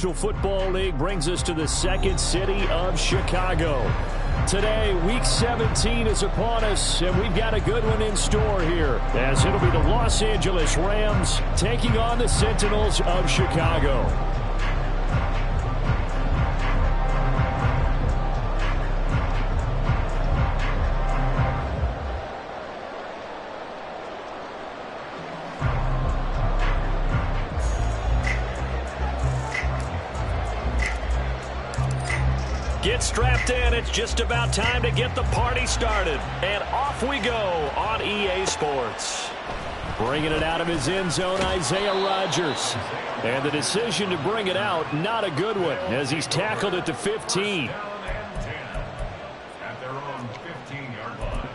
Football League brings us to the second city of Chicago. Today, Week 17 is upon us, and we've got a good one in store here, as it'll be the Los Angeles Rams taking on the Sentinels of Chicago. Get strapped in. It's just about time to get the party started. And off we go on EA Sports. Bringing it out of his end zone, Isaiah Rodgers. And the decision to bring it out, not a good one, as he's tackled at the 15. At their own 15-yard line.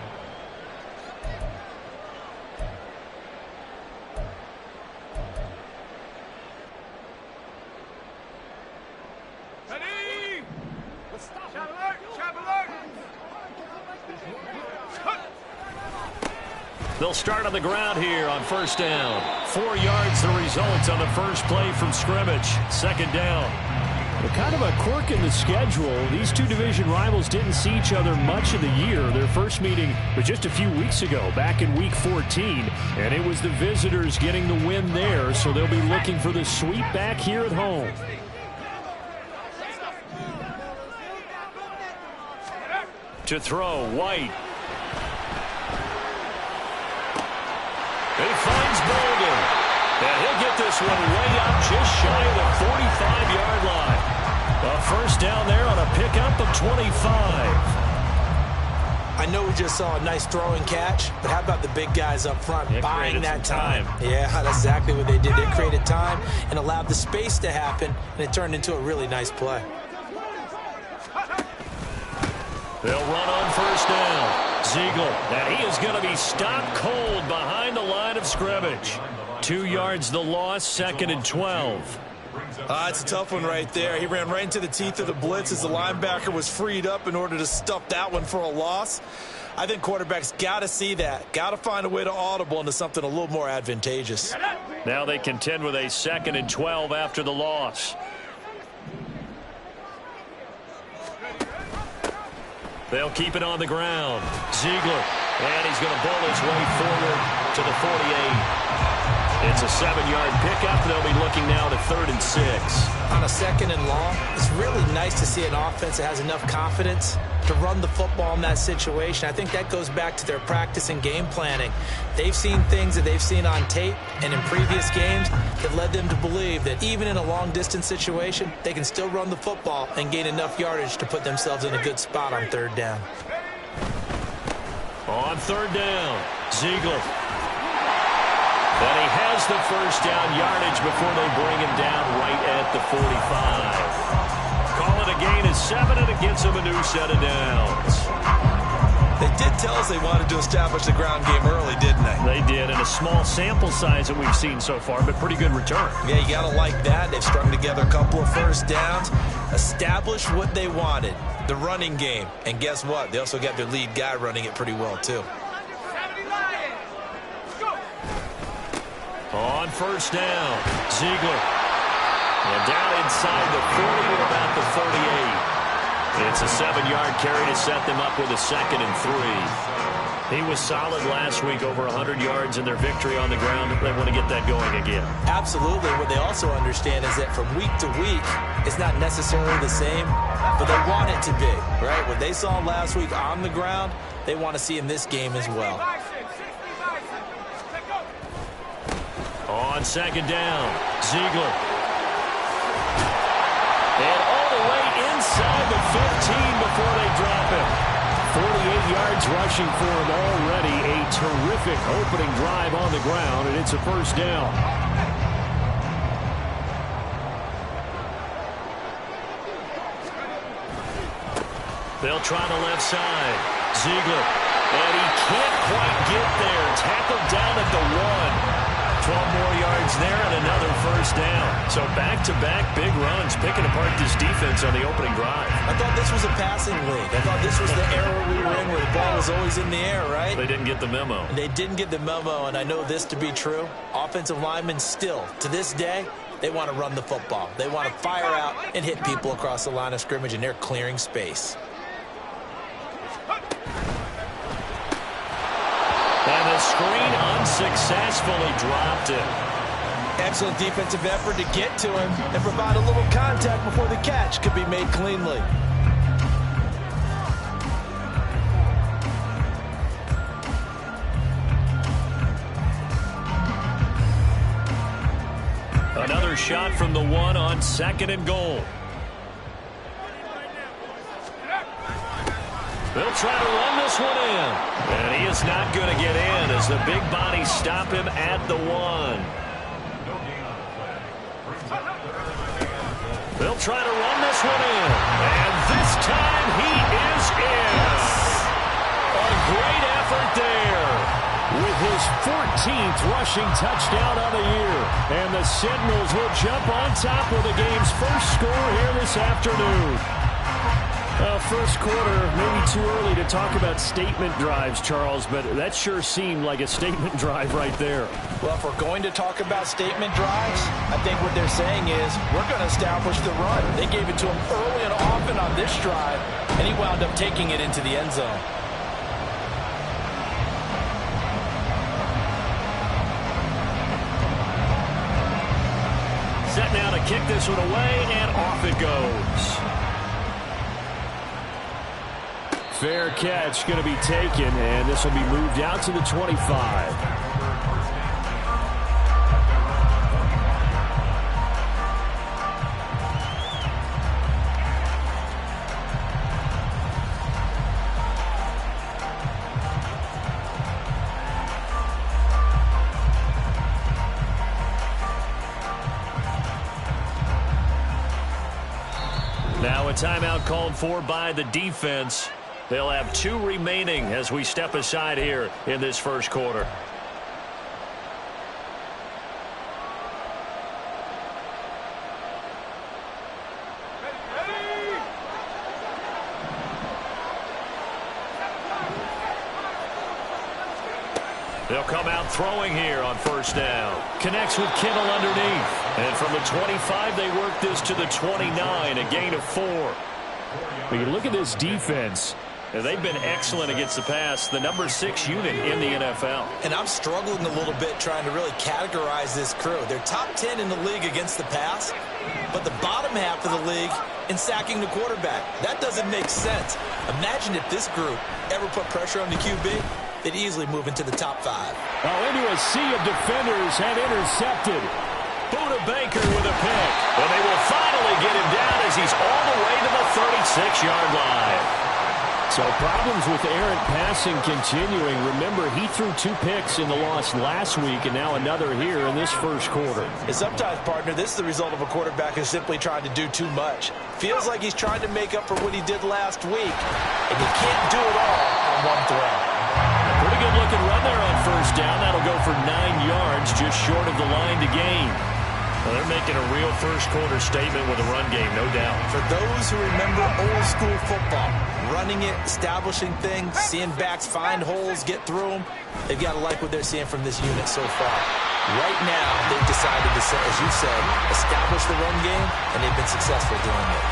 They'll start on the ground here on first down. 4 yards the result on the first play from scrimmage. Second down. Well, kind of a quirk in the schedule. These two division rivals didn't see each other much of the year. Their first meeting was just a few weeks ago, back in Week 14. And it was the visitors getting the win there, so they'll be looking for the sweep back here at home. To throw, White. He finds Bolden. And he'll get this one way up just shy of the 45-yard line. A first down there on a pickup of 25. I know we just saw a nice throwing catch, but how about the big guys up front buying that time? Yeah, that's exactly what they did. They created time and allowed the space to happen, and it turned into a really nice play. They'll run on first down. Ziegler, and he is going to be stopped cold behind the line of scrimmage. 2 yards the loss, second and 12. It's a tough one right there. He ran right into the teeth of the blitz as the linebacker was freed up in order to stuff that one for a loss. I think quarterbacks got to see that. Got to find a way to audible into something a little more advantageous. Now they contend with a second and 12 after the loss. They'll keep it on the ground. Ziegler, and he's going to bowl his way forward to the 48. It's a 7-yard pickup. They'll be looking now to 3rd and 6. On a second and long, it's really nice to see an offense that has enough confidence to run the football in that situation. I think that goes back to their practice and game planning. They've seen things that they've seen on tape and in previous games that led them to believe that even in a long-distance situation, they can still run the football and gain enough yardage to put themselves in a good spot on 3rd down. On 3rd down, Ziegler. And he has the first down yardage before they bring him down right at the 45. Call it a gain of 7, and it gets him a new set of downs. They did tell us they wanted to establish the ground game early, didn't they? They did, in a small sample size that we've seen so far, but pretty good return. Yeah, you got to like that. They've strung together a couple of first downs, established what they wanted, the running game. And guess what? They also got their lead guy running it pretty well, too. On first down, Ziegler. And down inside the 40 at about the 38. It's a 7-yard carry to set them up with a 2nd and 3. He was solid last week, over 100 yards in their victory on the ground. They want to get that going again. Absolutely. What they also understand is that from week to week, it's not necessarily the same, but they want it to be, right? What they saw last week on the ground, they want to see in this game as well. On 2nd down, Ziegler. And all the way inside the 15 before they drop him. 48 yards rushing for him already. A terrific opening drive on the ground, and it's a first down. They'll try the left side. Ziegler. And he can't quite get there. Tackled down at the 1. 12 more yards there and another first down. So back-to-back big runs, picking apart this defense on the opening drive. I thought this was a passing league. I thought this was the era we were in where the ball was always in the air, right? They didn't get the memo. They didn't get the memo, and I know this to be true. Offensive linemen still, to this day, They want to run the football. They want to fire out and hit people across the line of scrimmage, and they're clearing space. And the screen unsuccessfully dropped it. Excellent defensive effort to get to him and provide a little contact before the catch could be made cleanly. Another shot from the one on 2nd and goal. They'll try to run this one in. And he is not going to get in as the big bodies stop him at the 1. They'll try to run this one in. And this time he is in. A great effort there. With his 14th rushing touchdown of the year. And the Sentinels will jump on top with the game's first score here this afternoon. First quarter, maybe too early to talk about statement drives, Charles, but that sure seemed like a statement drive right there. Well, if we're going to talk about statement drives, I think what they're saying is we're going to establish the run. They gave it to him early and often on this drive, and he wound up taking it into the end zone. Set now to kick this one away, and off it goes. Fair catch going to be taken, and this will be moved out to the 25. Now a timeout called for by the defense. They'll have 2 remaining as we step aside here in this first quarter. They'll come out throwing here on first down. Connects with Kittle underneath. And from the 25, they work this to the 29, a gain of 4. When you look at this defense, they've been excellent against the pass, the number 6 unit in the NFL. And I'm struggling a little bit trying to really categorize this crew. They're top 10 in the league against the pass, but the bottom half of the league in sacking the quarterback. That doesn't make sense. Imagine if this group ever put pressure on the QB, they'd easily move into the top 5. Well, into a sea of defenders and intercepted. Buda Baker with a pick. And they will finally get him down as he's all the way to the 36-yard line. So problems with errant passing continuing. Remember, he threw 2 picks in the loss last week and now another here in this first quarter. And sometimes, partner, this is the result of a quarterback who's simply trying to do too much. Feels like he's trying to make up for what he did last week, and you can't do it all on one throw. Pretty good looking run there on first down. That'll go for 9 yards, just short of the line to gain. Well, they're making a real first quarter statement with a run game, no doubt. For those who remember old school football, running it, establishing things, seeing backs find holes, get through them, they've got to like what they're seeing from this unit so far. Right now, they've decided to, as you said, establish the run game, and they've been successful doing it.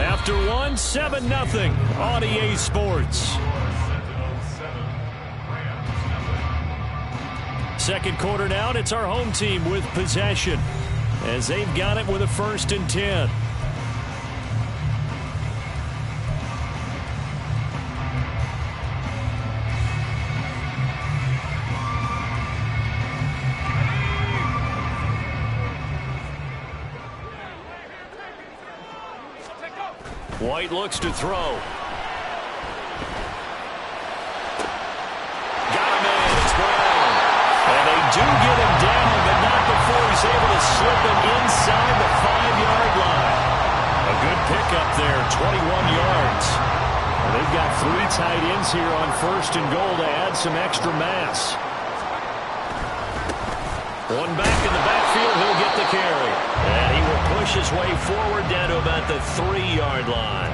After one, 7-0 on EA Sports. Second quarter now, and it's our home team with possession as they've got it with a 1st and 10. White looks to throw. Do get him down, but not before he's able to slip him inside the 5-yard line. A good pickup there, 21 yards. And they've got 3 tight ends here on 1st and goal to add some extra mass. One back in the backfield, he'll get the carry. And he will push his way forward down to about the 3-yard line.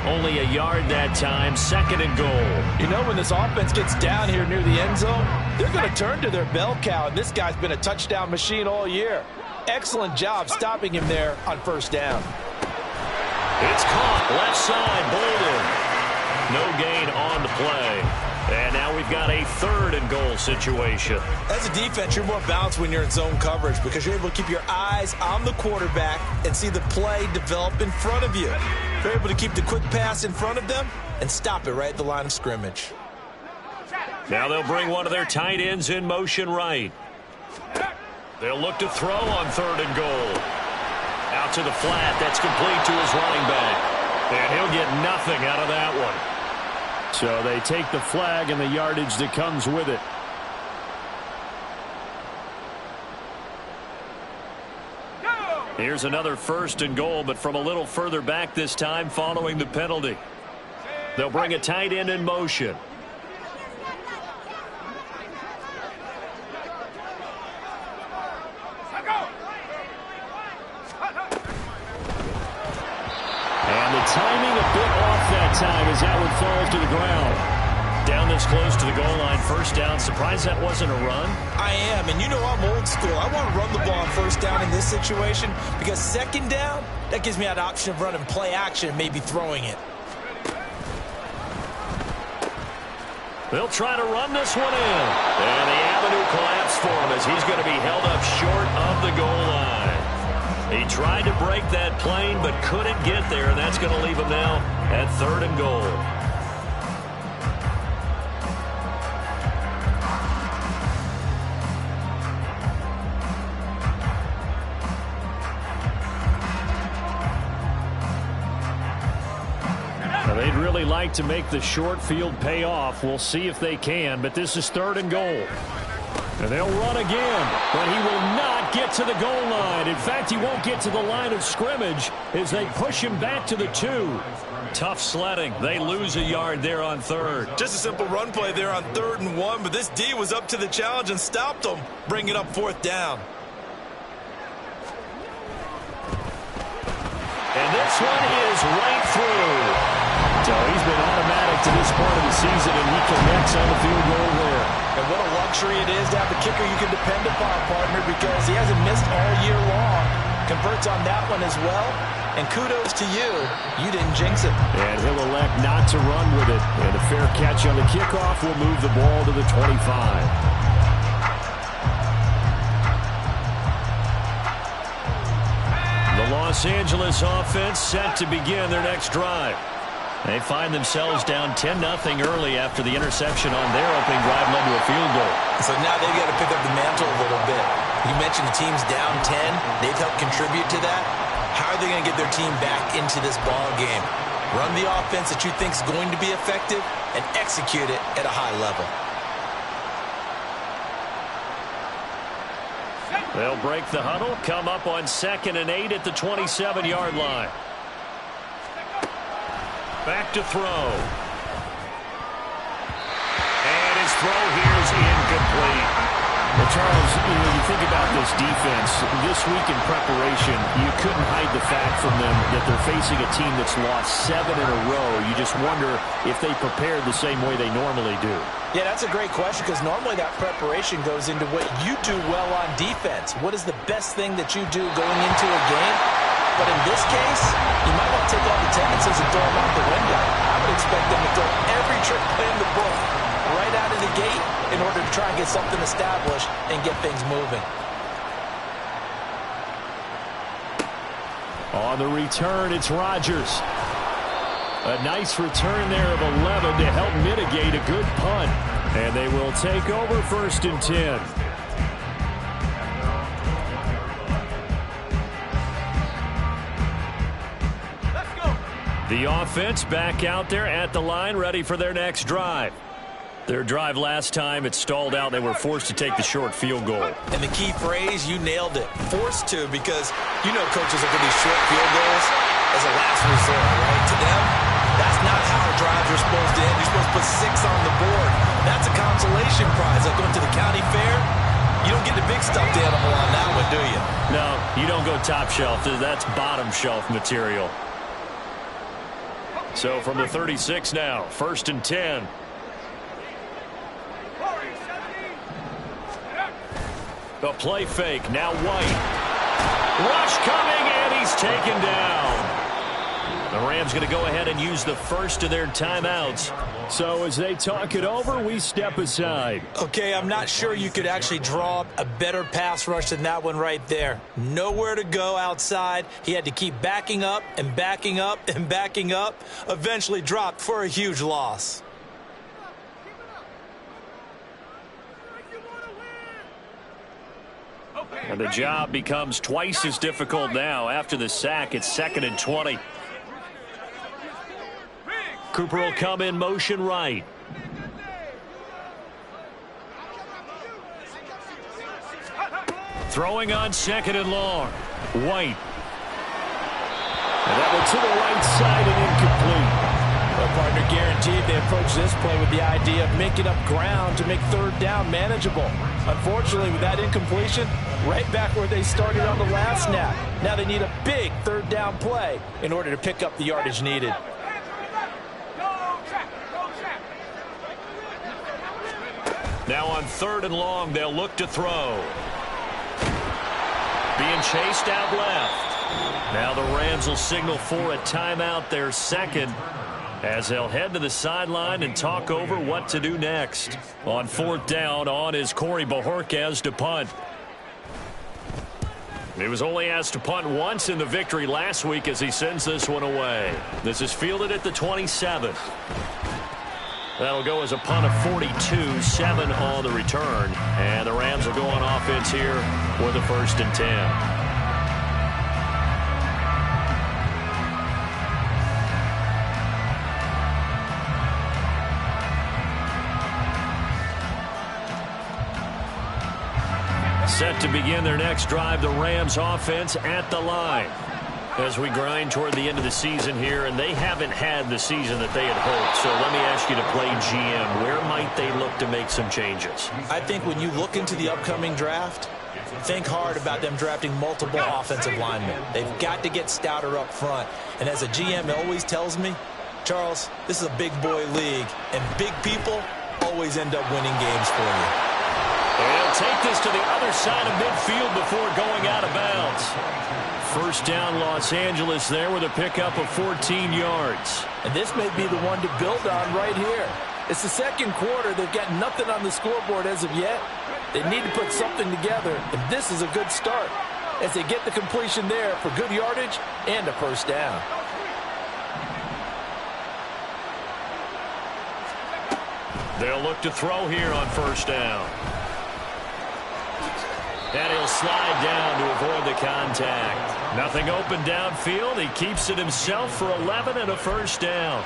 Only a yard that time, 2nd and goal. You know, when this offense gets down here near the end zone, they're going to turn to their bell cow, and this guy's been a touchdown machine all year. Excellent job stopping him there on 1st down. It's caught, left side, Bolden. No gain on the play. And now we've got a 3rd and goal situation. As a defense, you're more balanced when you're in zone coverage because you're able to keep your eyes on the quarterback and see the play develop in front of you. You're able to keep the quick pass in front of them and stop it right at the line of scrimmage. Now they'll bring one of their tight ends in motion right. They'll look to throw on 3rd and goal. Out to the flat. That's complete to his running back. And he'll get nothing out of that one. So they take the flag and the yardage that comes with it. Here's another 1st and goal, but from a little further back this time following the penalty. They'll bring a tight end in motion. And the timing a bit off that time as that one falls to the ground. Down this close to the goal line, 1st down. Surprised that wasn't a run? I am, and you know I'm old school. I want to run the ball on 1st down in this situation because 2nd down, that gives me that option of running play action and maybe throwing it. They'll try to run this one in. And the avenue collapsed for him as he's going to be held up short of the goal line. He tried to break that plane but couldn't get there, and that's going to leave him now at 3rd and goal. Now, they'd really like to make the short field pay off. We'll see if they can, but this is 3rd and goal. And they'll run again, but he will not get to the goal line. In fact, he won't get to the line of scrimmage as they push him back to the 2. Tough sledding. They lose a yard there on 3rd. Just a simple run play there on 3rd and 1, but this D was up to the challenge and stopped them, bringing up 4th down. And this one is right through. So he's been automatic to this part of the season, and he connects on the field goal there. And what a luxury it is to have a kicker you can depend upon, partner, because he hasn't missed all year long. Converts on that one as well. And kudos to you. You didn't jinx it. And he'll elect not to run with it. And a fair catch on the kickoff will move the ball to the 25. The Los Angeles offense set to begin their next drive. They find themselves down 10-0 early after the interception on their opening drive led to a field goal. So now they've got to pick up the mantle a little bit. You mentioned the team's down 10. They've helped contribute to that. How are they going to get their team back into this ball game? Run the offense that you think is going to be effective and execute it at a high level. They'll break the huddle, come up on 2nd and 8 at the 27-yard line. Back to throw. And his throw here is incomplete. Well, Charles, you think about this defense, this week in preparation, you couldn't hide the fact from them that they're facing a team that's lost 7 in a row. You just wonder if they prepared the same way they normally do. Yeah, that's a great question because normally that preparation goes into what you do well on defense. What is the best thing that you do going into a game? But in this case, you might want to take all the tendencies and throw them out the window. I would expect them to throw every trick play in the book right out of the gate in order to try and get something established and get things moving. On the return, it's Rodgers. A nice return there of 11 to help mitigate a good punt. And they will take over 1st and 10. The offense back out there at the line, ready for their next drive. Their drive last time, it stalled out. They were forced to take the short field goal. And the key phrase, you nailed it. Forced to, because you know coaches look at these short field goals as a last resort, right? To them, that's not how drives are supposed to end. You're supposed to put 6 on the board. That's a consolation prize. Like going to the county fair, you don't get the big stuffed animal on that one, do you? No, you don't go top shelf. That's bottom shelf material. So from the 36 now, 1st and 10. A play fake. Now White. Rush coming, and he's taken down. The Rams going to go ahead and use the first of their timeouts. So as they talk it over, we step aside. Okay, I'm not sure you could actually draw up a better pass rush than that one right there. Nowhere to go outside. He had to keep backing up and backing up and backing up. Eventually dropped for a huge loss. And the job becomes twice as difficult now. After the sack, it's 2nd and 20. Cooper will come in motion right. Throwing on 2nd and long. White. And that one to the right side and incomplete. Well, partner, guaranteed they approach this play with the idea of making up ground to make 3rd down manageable. Unfortunately, with that incompletion, right back where they started on the last snap. Now they need a big 3rd down play in order to pick up the yardage needed. Now on 3rd and long, they'll look to throw. Being chased out left. Now the Rams will signal for a timeout, their 2nd, as they'll head to the sideline and talk over what to do next. On 4th down, on is Corey Bojorquez to punt. He was only asked to punt once in the victory last week as he sends this one away. This is fielded at the 27. That'll go as a punt of 42, 7 on the return. And the Rams will go on offense here with a 1st and 10. Set to begin their next drive, the Rams offense at the line. As we grind toward the end of the season here, and they haven't had the season that they had hoped. So let me ask you to play GM. Where might they look to make some changes? I think when you look into the upcoming draft, think hard about them drafting multiple offensive linemen. They've got to get stouter up front. And as a GM always tells me, Charles, this is a big boy league, and big people always end up winning games for you. They'll take this to the other side of midfield before going out of bounds. 1st down, Los Angeles there with a pickup of 14 yards. And this may be the one to build on right here. It's the 2nd quarter. They've got nothing on the scoreboard as of yet. They need to put something together, and this is a good start as they get the completion there for good yardage and a 1st down. They'll look to throw here on 1st down. And he'll slide down to avoid the contact. Nothing open downfield. He keeps it himself for 11 and a 1st down.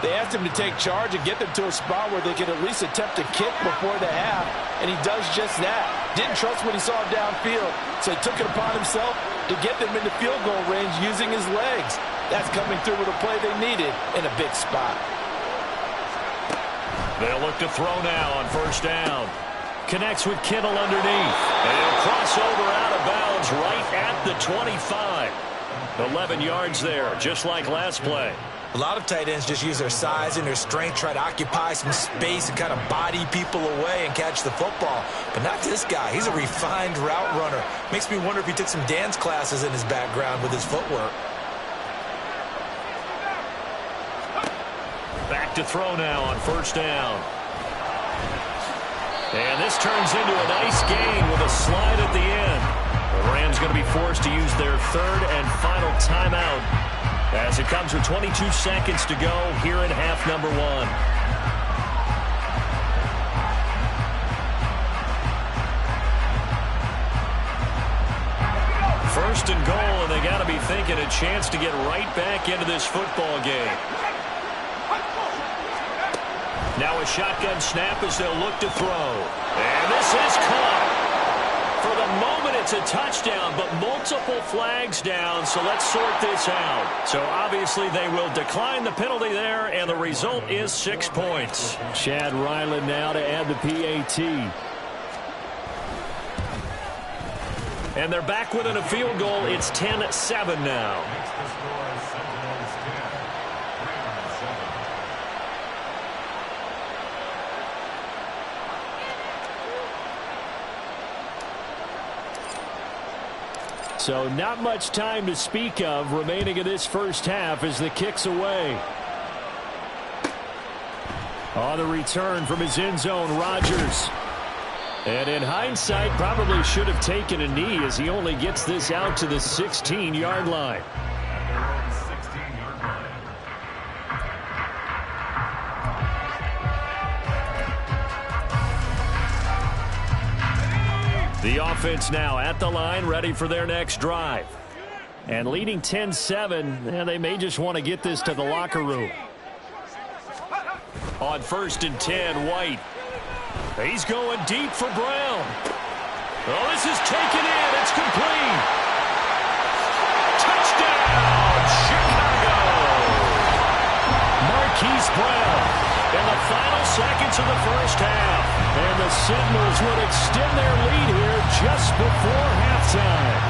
They asked him to take charge and get them to a spot where they could at least attempt to kick before the half, and he does just that. Didn't trust what he saw downfield, so he took it upon himself to get them into field goal range using his legs. That's coming through with a play they needed in a big spot. They'll look to throw now on 1st down. Connects with Kittle underneath. And he'll cross over out of bounds right at the 25. 11 yards there, just like last play. A lot of tight ends just use their size and their strength, try to occupy some space and kind of body people away and catch the football. But not this guy. He's a refined route runner. Makes me wonder if he took some dance classes in his background with his footwork. Back to throw now on 1st down. And this turns into a nice gain with a slide at the end. The Rams going to be forced to use their 3rd and final timeout as it comes with 22 seconds to go here in half number 1. 1st and goal, and they got to be thinking a chance to get right back into this football game. Now a shotgun snap as they'll look to throw. And this is caught. For the moment, it's a touchdown, but multiple flags down, so let's sort this out. So obviously they will decline the penalty there, and the result is 6 points. Chad Ryland now to add the PAT. And they're back within a field goal. It's 10-7 now. So not much time to speak of remaining in this first half as the kick's away. On the return from his end zone, Rodgers. And in hindsight, probably should have taken a knee as he only gets this out to the 16-yard line. The offense now at the line, ready for their next drive. And leading 10-7, they may just want to get this to the locker room. On 1st and 10, White. He's going deep for Brown. Oh, this is taken in. It's complete. Touchdown, Chicago. Marquise Brown in the final seconds of the first half. And the Sentinels would extend their lead here just before halftime.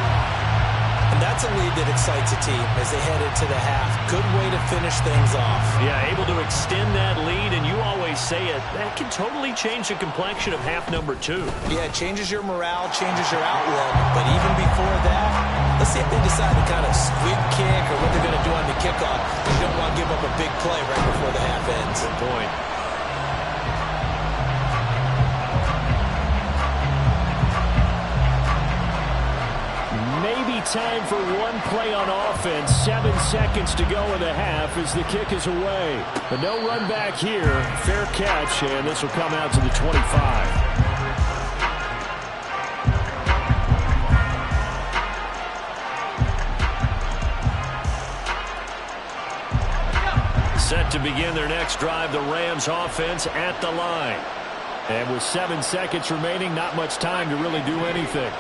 And that's a lead that excites a team as they head into the half. Good way to finish things off. Yeah, able to extend that lead, and you always say it, that can totally change the complexion of half number 2. Yeah, it changes your morale, changes your outlook. But even before that, let's see if they decide to kind of squib kick or what they're going to do on the kickoff. You don't want to give up a big play right before the half ends. Good point. Maybe time for one play on offense. 7 seconds to go in the half as the kick is away. But no run back here. Fair catch, and this will come out to the 25. Set to begin their next drive, the Rams offense at the line. And with 7 seconds remaining, not much time to really do anything.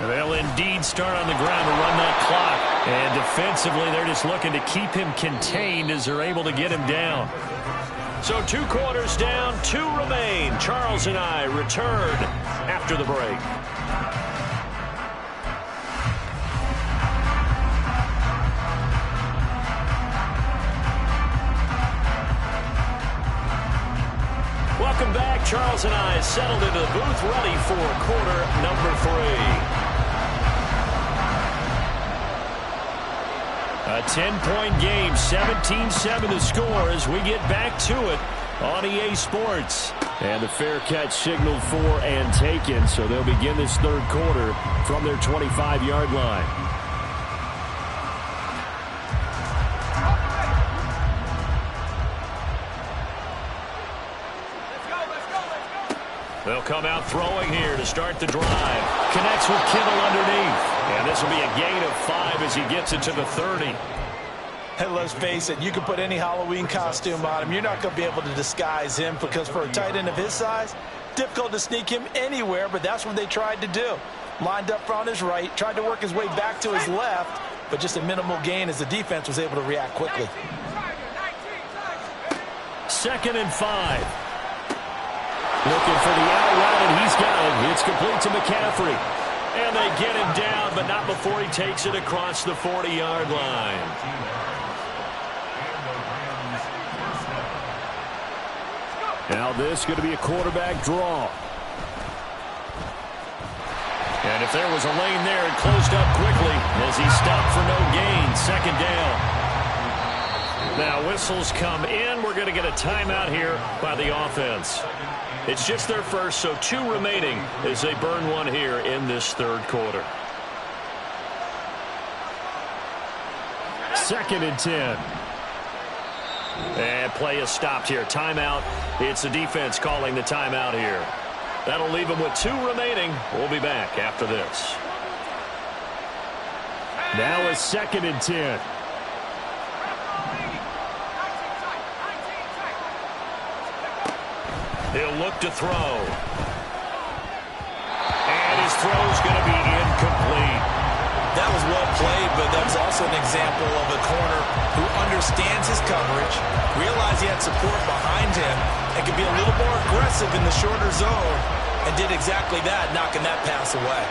They'll indeed start on the ground to run that clock. And defensively, they're just looking to keep him contained as they're able to get him down. So 2 quarters down, 2 remain. Charles and I return after the break. Welcome back. Charles and I settled into the booth, ready for quarter number 3. A 10-point game, 17-7 the score as we get back to it on EA Sports. And the fair catch signaled for and taken, so they'll begin this third quarter from their 25-yard line. They'll come out throwing here to start the drive. Connects with Kittle underneath. And this will be a gain of 5 as he gets it to the 30. Hey, let's face it, you can put any Halloween costume on him. You're not going to be able to disguise him because for a tight end of his size, difficult to sneak him anywhere, but that's what they tried to do. Lined up on his right, tried to work his way back to his left, but just a minimal gain as the defense was able to react quickly. 2nd and 5. Looking for the out route, and he's got it. It's complete to McCaffrey. And they get him down, but not before he takes it across the 40-yard line. Now this is going to be a quarterback draw. And if there was a lane there, it closed up quickly as he stopped for no gain. 2nd down. Now whistles come in. We're going to get a timeout here by the offense. It's just their first, so 2 remaining as they burn one here in this third quarter. 2nd and 10. And play is stopped here. Timeout. It's the defense calling the timeout here. That'll leave them with 2 remaining. We'll be back after this. Now it's 2nd and 10. He'll look to throw. And his throw's going to be incomplete. That was well played, but that was also an example of a corner who understands his coverage, realized he had support behind him, and could be a little more aggressive in the shorter zone, and did exactly that, knocking that pass away.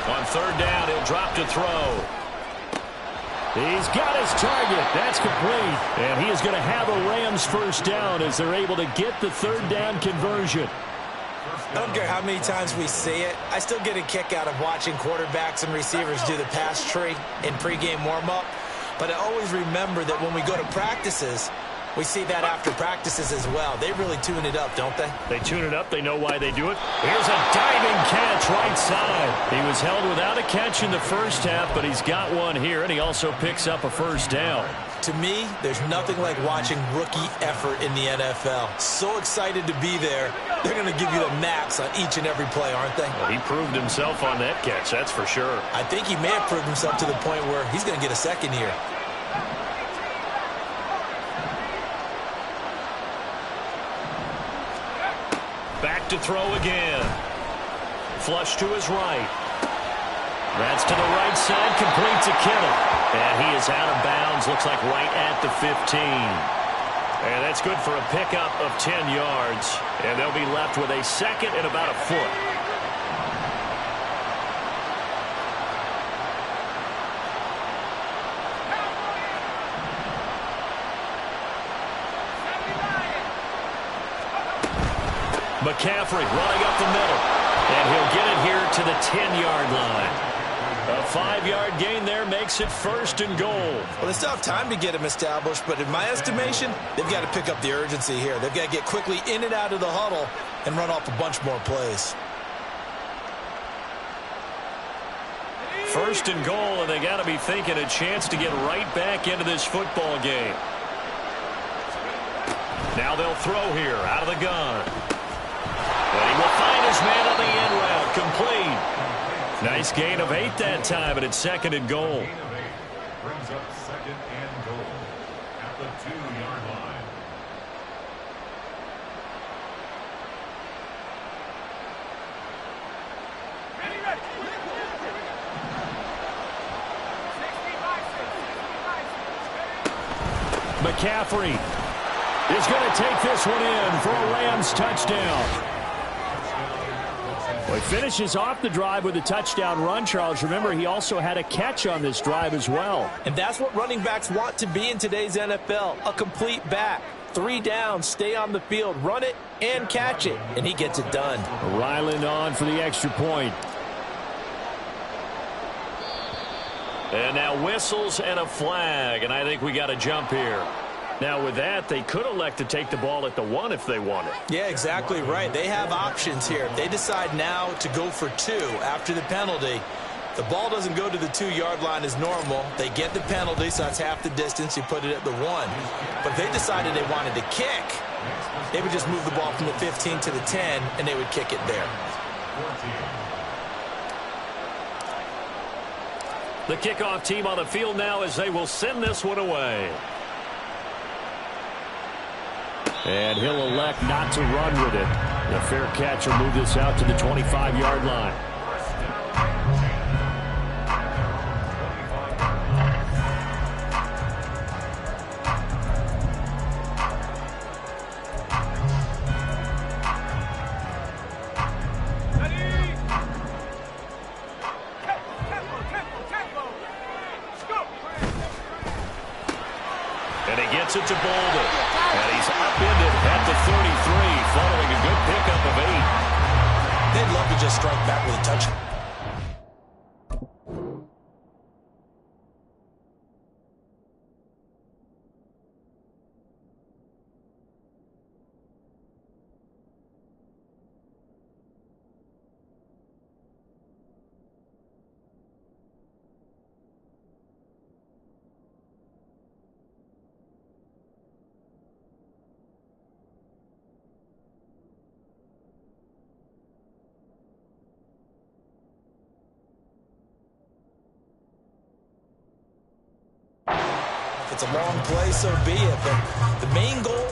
On 3rd down, he'll drop to throw. He's got his target. That's complete. And he is going to have a Rams first down as they're able to get the third down conversion. I don't care how many times we see it. I still get a kick out of watching quarterbacks and receivers do the pass tree in pregame warm-up. But I always remember that when we go to practices, we see that after practices as well. They really tune it up, don't they? They tune it up. They know why they do it. Here's a diving catch right side. He was held without a catch in the first half, but he's got one here, and he also picks up a first down. To me, there's nothing like watching rookie effort in the NFL. So excited to be there. They're going to give you the max on each and every play, aren't they? Well, he proved himself on that catch, that's for sure. I think he may have proved himself to the point where he's going to get a second here. Back to throw again. Flush to his right. That's to the right side, complete to Kittle. And he is out of bounds, looks like right at the 15. And that's good for a pickup of 10 yards. And they'll be left with a second and about a foot. McCaffrey running up the middle. And he'll get it here to the 10-yard line. A 5-yard gain there makes it first and goal. Well, they still have time to get him established, but in my estimation, they've got to pick up the urgency here. They've got to get quickly in and out of the huddle and run off a bunch more plays. First and goal, and they got to be thinking a chance to get right back into this football game. Now they'll throw here out of the gun. And he will find his man on the end route, complete. Nice gain of 8 that time, and it's second and goal. Brings up second and goal at the 2-yard line. McCaffrey is going to take this one in for a Rams touchdown. Well, he finishes off the drive with a touchdown run, Charles. Remember, he also had a catch on this drive as well. And that's what running backs want to be in today's NFL, a complete back. 3 downs, stay on the field, run it, and catch it. And he gets it done. Ryland on for the extra point. And now whistles and a flag, and I think we got a jump here. Now, with that, they could elect to take the ball at the 1 if they wanted. Yeah, exactly right. They have options here. If they decide now to go for 2 after the penalty, the ball doesn't go to the 2-yard line as normal. They get the penalty, so that's half the distance. You put it at the 1. But if they decided they wanted to kick, they would just move the ball from the 15 to the 10, and they would kick it there. The kickoff team on the field now as they will send this one away. And he'll elect not to run with it. The fair catch will move this out to the 25-yard line. And he gets it to Bolden. And he's upended at the 33, following a good pickup of 8. They'd love to just strike back with a touchdown. It's a long play, so be it. But the main goal,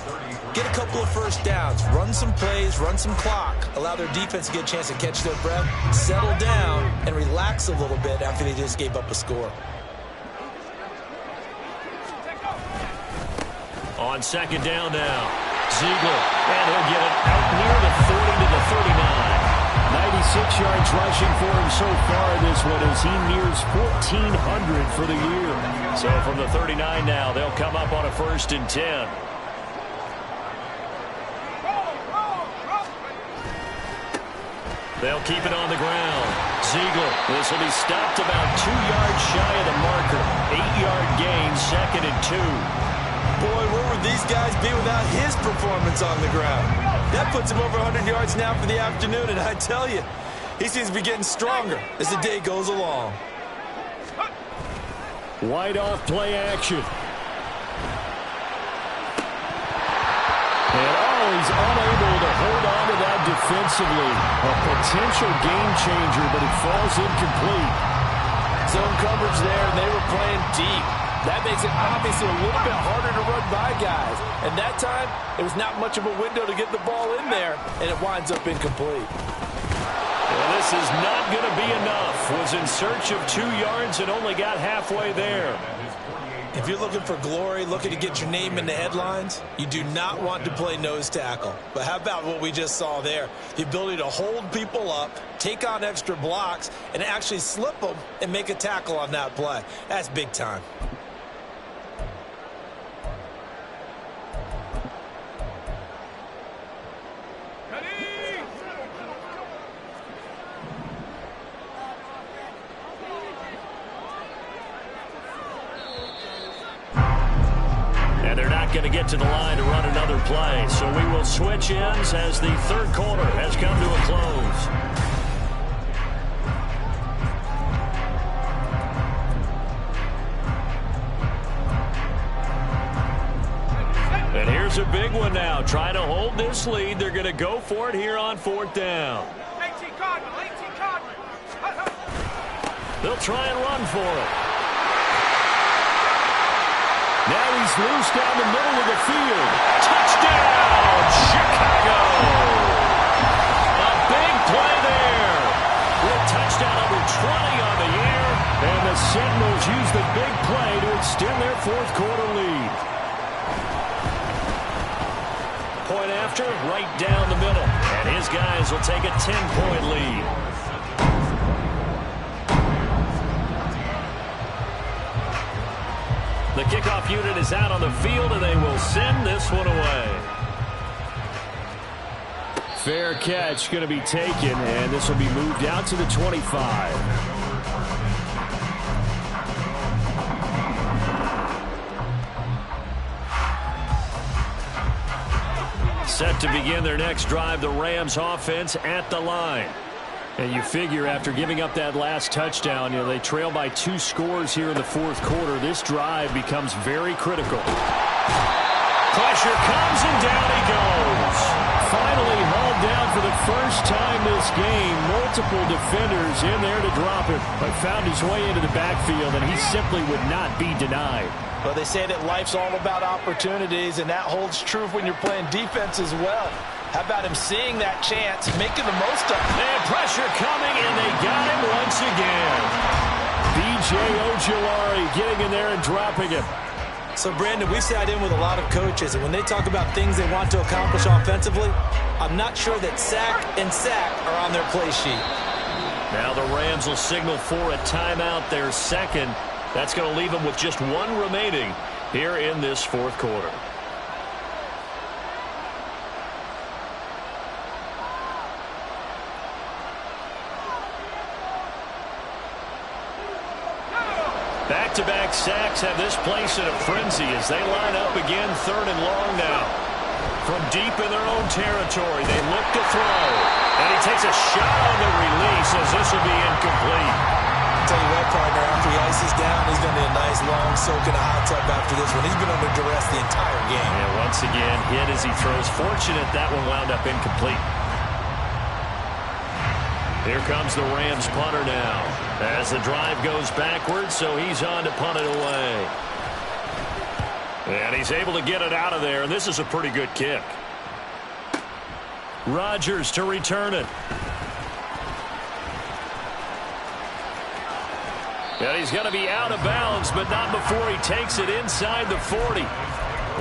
get a couple of first downs, run some plays, run some clock, allow their defense to get a chance to catch their breath, settle down, and relax a little bit after they just gave up a score. On second down now, Ziegler, and he'll get it out near the 30 to the 39. 26 yards rushing for him so far in this one as he nears 1,400 for the year. So from the 39 now, they'll come up on a 1st and 10. They'll keep it on the ground. Ziegler, this will be stopped about 2 yards shy of the marker. 8-yard gain, 2nd and 2. Boy, where would these guys be without his performance on the ground? That puts him over 100 yards now for the afternoon, and I tell you, he seems to be getting stronger as the day goes along. Wide off play action. And he's unable to hold on to that defensively. A potential game changer, but it falls incomplete. Zone coverage there, and they were playing deep. That makes it obviously a little bit harder to run by guys. And that time, there was not much of a window to get the ball in there, and it winds up incomplete. Well, this is not going to be enough. Was in search of 2 yards and only got halfway there. If you're looking for glory, looking to get your name in the headlines, you do not want to play nose tackle. But how about what we just saw there? The ability to hold people up, take on extra blocks, and actually slip them and make a tackle on that play. That's big time. Going to get to the line to run another play. So we will switch ends as the 3rd quarter has come to a close. And here's a big one now. Trying to hold this lead. They're going to go for it here on 4th down. They'll try and run for it. Now he's loose down the middle of the field. Touchdown, Chicago! A big play there. With touchdown number 20 on the year. And the Sentinels use the big play to extend their 4th quarter lead. Point after, right down the middle. And his guys will take a 10-point lead. The kickoff unit is out on the field, and they will send this one away. Fair catch going to be taken, and this will be moved out to the 25. Set to begin their next drive, the Rams offense at the line. And you figure after giving up that last touchdown, they trail by 2 scores here in the 4th quarter. This drive becomes very critical. Pressure comes and down he goes. Finally hauled down for the first time this game. Multiple defenders in there to drop him, but found his way into the backfield, and he simply would not be denied. Well, they say that life's all about opportunities, and that holds true when you're playing defense as well. How about him seeing that chance, making the most of it? And pressure coming, and they got him once again. B.J. Ojulari getting in there and dropping him. So, Brandon, we sat in with a lot of coaches, and when they talk about things they want to accomplish offensively, I'm not sure that sack and sack are on their play sheet. Now the Rams will signal for a timeout, their 2nd. That's going to leave them with just 1 remaining here in this 4th quarter. Back-to-back sacks have this place in a frenzy as they line up again 3rd and long now. From deep in their own territory, they look to throw. And he takes a shot on the release as this will be incomplete. I'll tell you what, partner, after he ices down, he's going to need a nice long soak in a hot tub after this one. He's been under duress the entire game. And once again, hit as he throws. Fortunate that one wound up incomplete. Here comes the Rams punter now. As the drive goes backwards, so he's on to punt it away. And he's able to get it out of there, and this is a pretty good kick. Rodgers to return it. And he's going to be out of bounds, but not before he takes it inside the 40.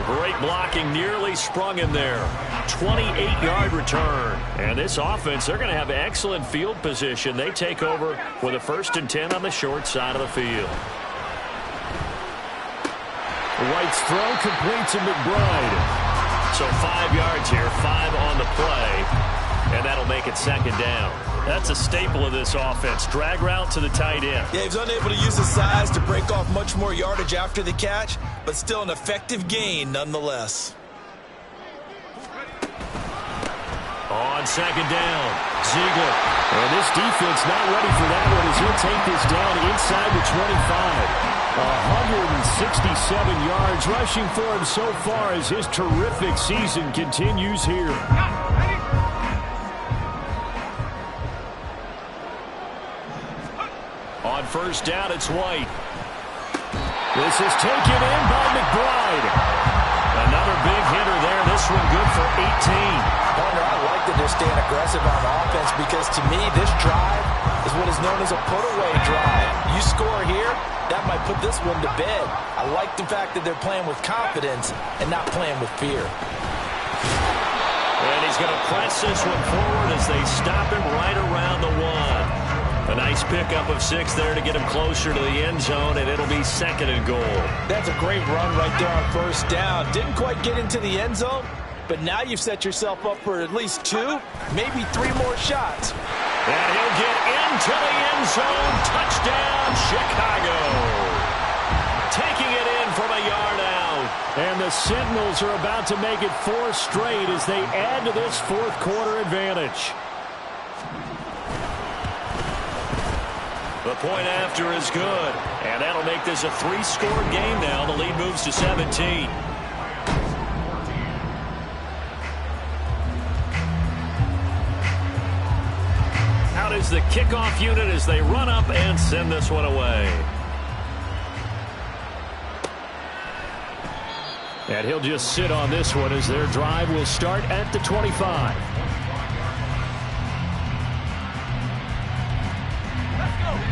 Great blocking, nearly sprung him there. 28-yard return. And this offense, they're going to have excellent field position. They take over with a 1st and 10 on the short side of the field. White's throw completes to McBride. So 5 yards here, 5 on the play, and that'll make it 2nd down. That's a staple of this offense. Drag route to the tight end. Yeah, he's unable to use his size to break off much more yardage after the catch, but still an effective gain nonetheless. On 2nd down, Ziegler. And this defense not ready for that one as he'll take this down inside the 25. 167 yards rushing for him so far as his terrific season continues here. On 1st down, it's White. This is taken in by McBride. Another big hitter there. This one good for 18. Partner, I like that they're staying aggressive on offense because to me, this drive is what is known as a put-away drive. You score here, that might put this one to bed. I like the fact that they're playing with confidence and not playing with fear. And he's going to press this one forward as they stop him right around the 1. A nice pickup of 6 there to get him closer to the end zone, and it'll be 2nd and goal. That's a great run right there on 1st down. Didn't quite get into the end zone, but now you've set yourself up for at least 2, maybe 3 more shots. And he'll get into the end zone. Touchdown, Chicago. Taking it in from a yard out. And the Sentinels are about to make it 4 straight as they add to this 4th quarter advantage. The point after is good. And that'll make this a 3-score game now. The lead moves to 17. Out is the kickoff unit as they run up and send this one away. And he'll just sit on this one as their drive will start at the 25.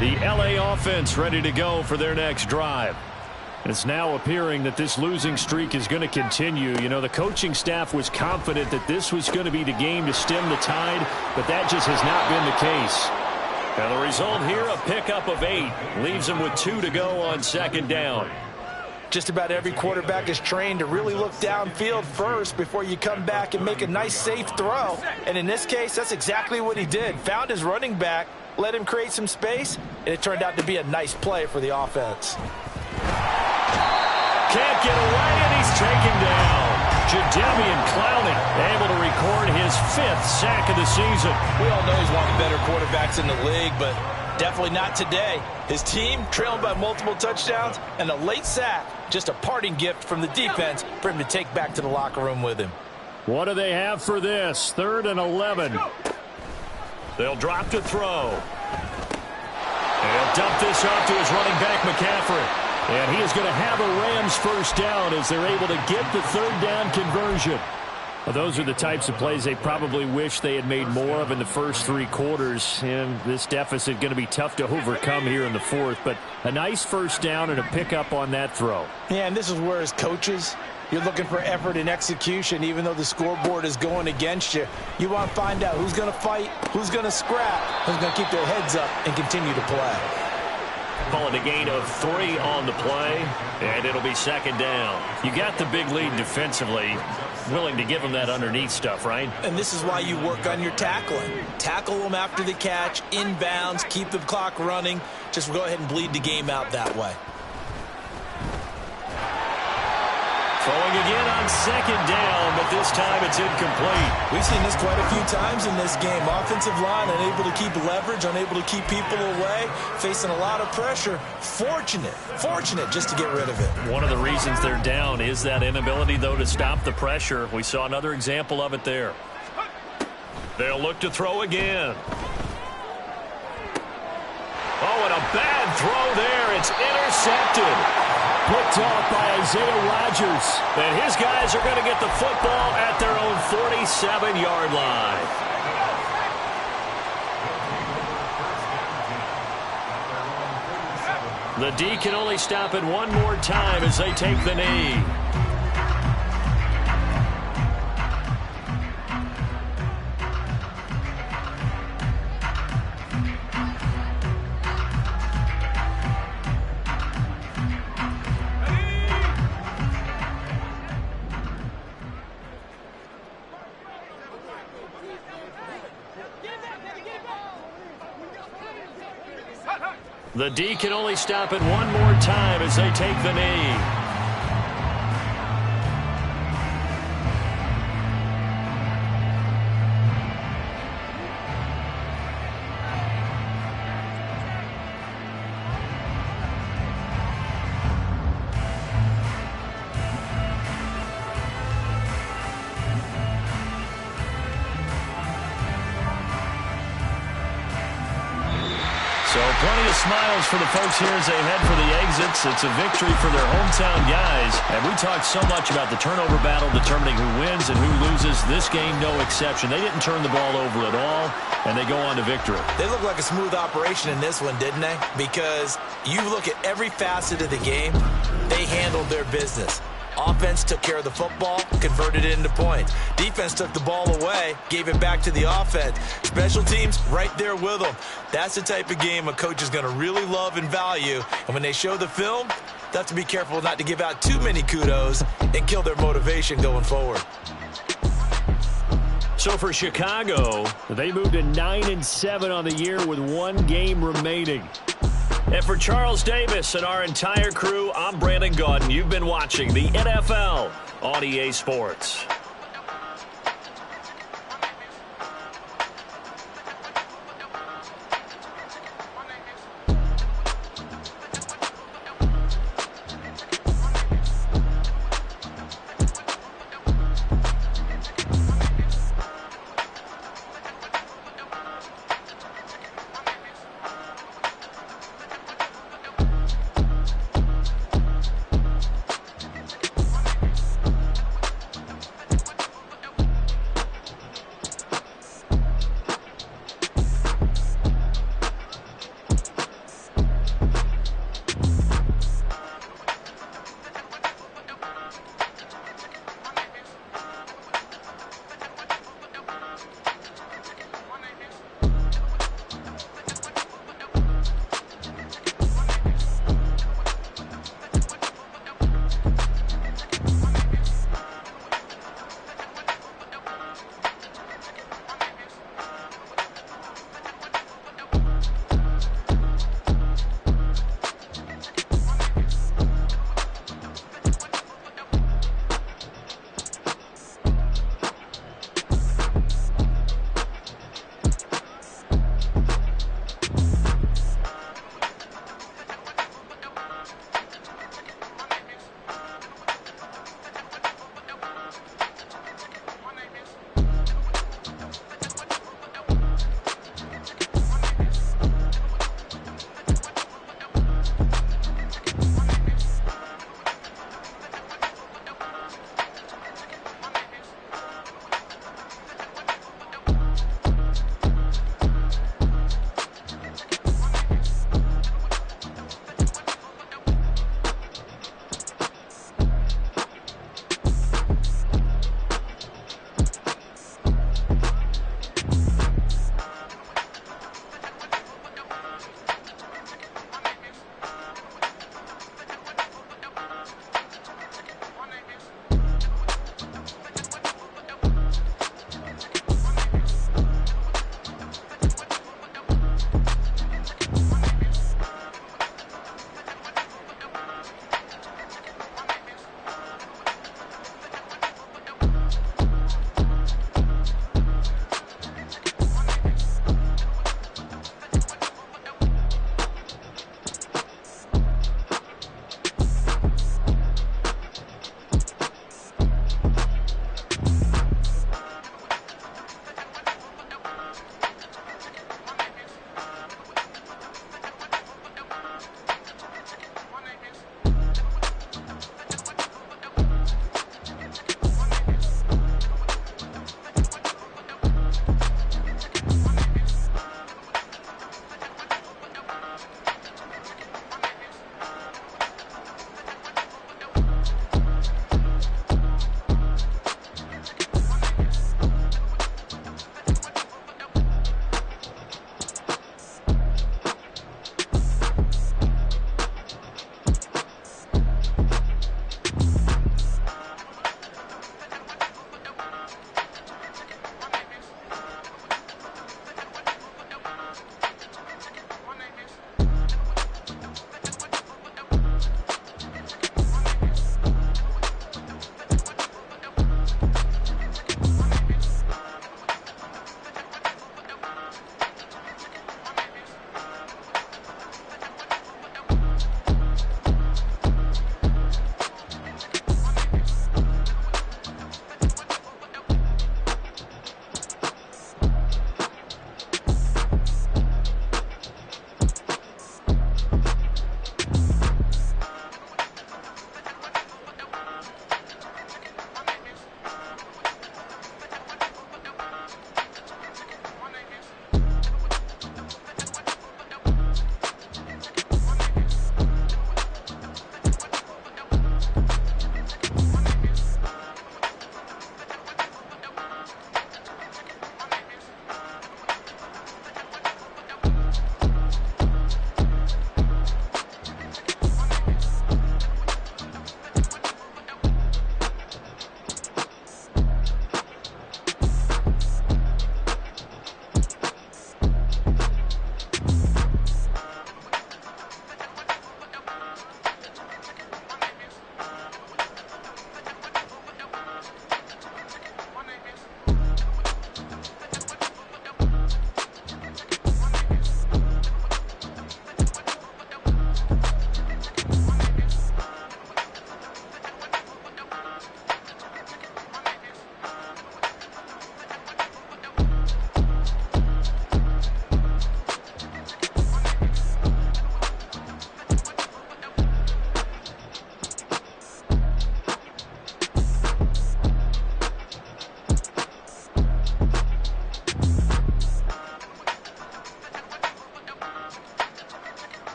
The LA offense ready to go for their next drive. It's now appearing that this losing streak is going to continue. You know, the coaching staff was confident that this was going to be the game to stem the tide, but that just has not been the case. And the result here, a pickup of 8. Leaves them with 2 to go on 2nd down. Just about every quarterback is trained to really look downfield first before you come back and make a nice, safe throw. And in this case, that's exactly what he did. Found his running back, let him create some space, and it turned out to be a nice play for the offense. Can't get away, and he's taken down. Jadeveon Clowney able to record his 5th sack of the season. We all know he's one of the better quarterbacks in the league, but definitely not today. His team trailing by multiple touchdowns and a late sack. Just a parting gift from the defense for him to take back to the locker room with him. What do they have for this? 3rd and 11. They'll drop to throw. And he'll dump this off to his running back, McCaffrey. And he is going to have a Rams 1st down as they're able to get the 3rd down conversion. Well, those are the types of plays they probably wish they had made more of in the first 3 quarters. And this deficit going to be tough to overcome here in the 4th. But a nice 1st down and a pickup on that throw. Yeah, and this is where as coaches, you're looking for effort and execution, even though the scoreboard is going against you. You want to find out who's going to fight, who's going to scrap, who's going to keep their heads up and continue to play. Calling a gain of 3 on the play, and it'll be 2nd down. You got the big lead defensively. Willing to give them that underneath stuff, right? And this is why you work on your tackling. Tackle them after the catch, inbounds, keep the clock running. Just go ahead and bleed the game out that way. Throwing again on 2nd down, but this time it's incomplete. We've seen this quite a few times in this game. Offensive line unable to keep leverage, unable to keep people away, facing a lot of pressure. Fortunate just to get rid of it. One of the reasons they're down is that inability, though, to stop the pressure. We saw another example of it there. They'll look to throw again. Oh, and a bad throw there. It's intercepted. Picked off by Isaiah Rodgers. And his guys are going to get the football at their own 47-yard line. The D can only stop it one more time as they take the knee. The D can only stop it one more time as they take the knee. So plenty of smiles for the folks here as they head for the exits. It's a victory for their hometown guys. And we talked so much about the turnover battle determining who wins and who loses. This game, no exception. They didn't turn the ball over at all, and they go on to victory. They look like a smooth operation in this one, didn't they? Because you look at every facet of the game, they handled their business. Offense took care of the football, converted it into points. Defense took the ball away, gave it back to the offense. Special teams, right there with them. That's the type of game a coach is going to really love and value. And when they show the film, they have to be careful not to give out too many kudos and kill their motivation going forward. So for Chicago, they moved to 9-7 on the year with one game remaining. And for Charles Davis and our entire crew, I'm Brandon Gaudin. You've been watching the NFL on EA Sports.